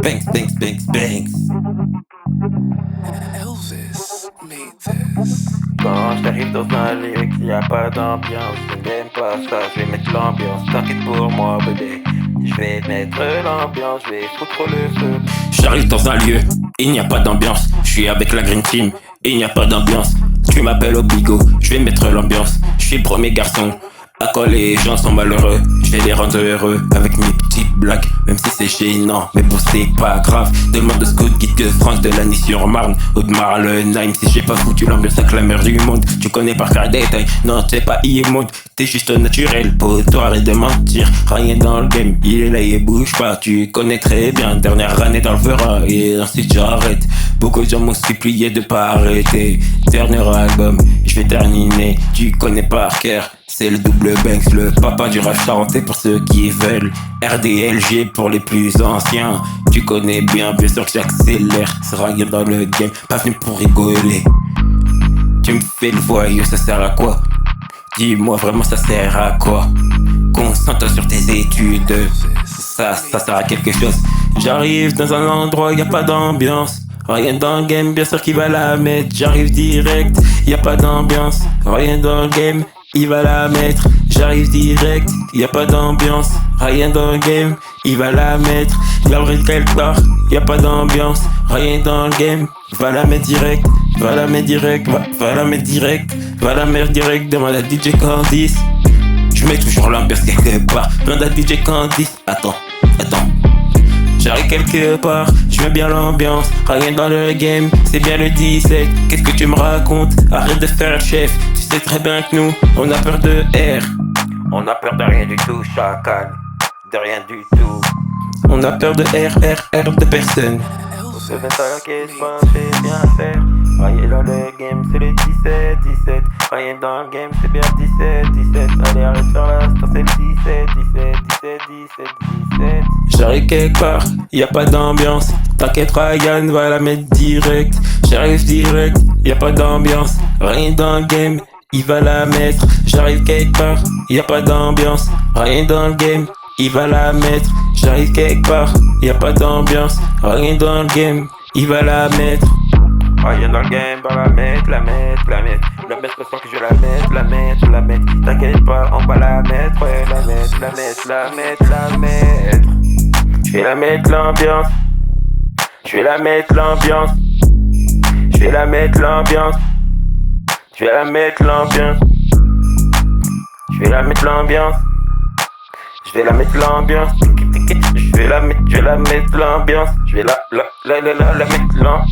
Banks, banks, banks, banks. Elvis made this. Quand j'arrive dans un lieu qu'il n'y a pas d'ambiance, je n'aime pas ça, je vais mettre l'ambiance. T'inquiète pour moi, bébé. Je vais mettre l'ambiance, je vais foutre le feu. J'arrive dans un lieu, il n'y a pas d'ambiance. Je suis avec la Green Team, il n'y a pas d'ambiance. Tu m'appelles au bigot, je vais mettre l'ambiance. Je suis le premier garçon. À quoi les gens sont malheureux, je vais les rendre heureux avec mes petites blagues, même si c'est gênant, mais bon c'est pas grave. Demande de Scout, Guide de France, de la Nice-sur-Marne ou de Marlenheim. Si j'ai pas foutu l'ambiance avec la meilleure du monde, tu connais par cœur détail. Non t'es pas immonde, t'es juste naturel. Poto arrête de mentir, rien dans le game. Il est là, il bouge pas, tu connais très bien. Dernière année dans le Vera et ensuite j'arrête. Beaucoup de gens m'ont supplié de pas arrêter. Dernier album, je vais terminer, tu connais par cœur. C'est le double Banks, le papa du rap charentais pour ceux qui veulent. RDLG pour les plus anciens. Tu connais bien sûr que j'accélère. C'est rien dans le game, pas venu pour rigoler. Tu me fais le voyou, ça sert à quoi? Dis-moi vraiment ça sert à quoi? Concentre sur tes études, ça sert à quelque chose. J'arrive dans un endroit, y a pas d'ambiance. Rien dans le game, bien sûr qu'il va la mettre. J'arrive direct, y a pas d'ambiance. Rien dans le game, il va la mettre. J'arrive direct, y a pas d'ambiance. Rien dans le game, il va la mettre. J'arrive quelque part, y a pas d'ambiance. Rien dans le game, va la mettre direct. Va la mettre direct, va la mettre direct. Va la mettre direct, demande à DJ Candice. Je mets toujours l'ambiance quelque part. Demande à DJ Candice. Attends. J'arrive quelque part, je mets bien l'ambiance. Rien dans le game, c'est bien le 17. Qu'est-ce que tu me racontes? Arrête de faire chef. Tu sais très bien que nous, on a peur de R. On a peur de rien du tout, chacal. De rien du tout. On a peur de R de personne. Faut se mettre à la caisse, c'est bien faire. Rien dans le game, c'est le 17. Rien dans le game, c'est bien 17. Allez, arrête de faire la star, c'est le 17. J'arrive quelque part, y a pas d'ambiance. T'inquiète Ryan, va la mettre direct. J'arrive direct, y a pas d'ambiance. Rien dans le game, il va la mettre. J'arrive quelque part, y a pas d'ambiance. Rien dans le game, il va la mettre. J'arrive quelque part, y a pas d'ambiance. Rien dans le game, il va la mettre. Rien dans le game, va la mettre. La mettre, je sens que je vais la mettre. T'inquiète pas, on va la mettre, ouais, la mettre. Je vais la mettre l'ambiance. Je vais la mettre l'ambiance. Je vais la mettre l'ambiance. Je vais la mettre l'ambiance. Je vais la mettre l'ambiance. Je vais la mettre l'ambiance. Je vais la mettre l'ambiance. Je vais la mettre l'ambiance.